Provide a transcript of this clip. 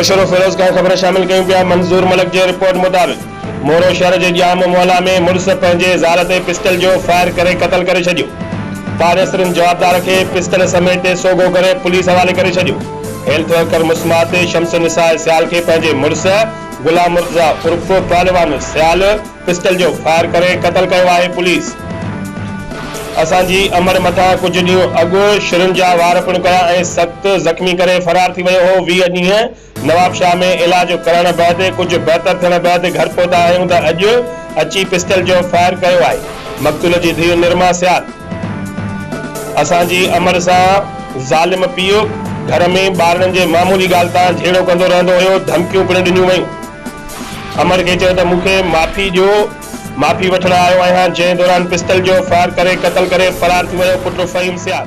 पेशरो फिरोज खां ख़बर शामिल कयूं पिया। मंजूर मलिक जे रिपोर्ट मुताबिक़ मोरो शहर जे जाम मोहल्ला में मुड़स पंहिंजे ज़ाल ते पिस्टल जो फायर करे क़त्ल करे छॾियो। पाड़ेसरनि जवाबदार खे पिस्टल समेत सोगो करे पुलिस हवाले करे छॾियो। हेल्थ वर्कर मुस्मात शम्स निसा सियाल खे पंहिंजे मुड़स गुलाम मुर्तज़ा उर्फ पहलवान सियाल पिस्टल जो फायर करे क़त्ल कयो आहे। पुलिस असांजी अमर मथा कुछ ॾींहं अॻु शुरुनि जा वार पिणु कया ऐं सख़्त ज़ख़्मी करे फरार थी वियो हो। 20 ॾींहं नवाबशाह में इलाज करण बैदि कुछ बहितर थियण बैदि घर पहुता आहियूं त अॼु अची पिस्टल जो फायर कयो आहे। मक़तूल जी धीउ निर्मा सियाल असांजी अमर सां ज़ालिम पीउ घर में ॿारनि जे मामूली ॻाल्हि तां झेड़ो कंदो रहंदो हुयो। धमकियूं पिणु ॾिनियूं वयूं। अमर खे चयो त मूंखे माफ़ी वठण आयो आहियां, जंहिं दौरान पिस्टल जो फायर करे क़त्ल करे फरार थी वियो पुट फ़हीम सियाल।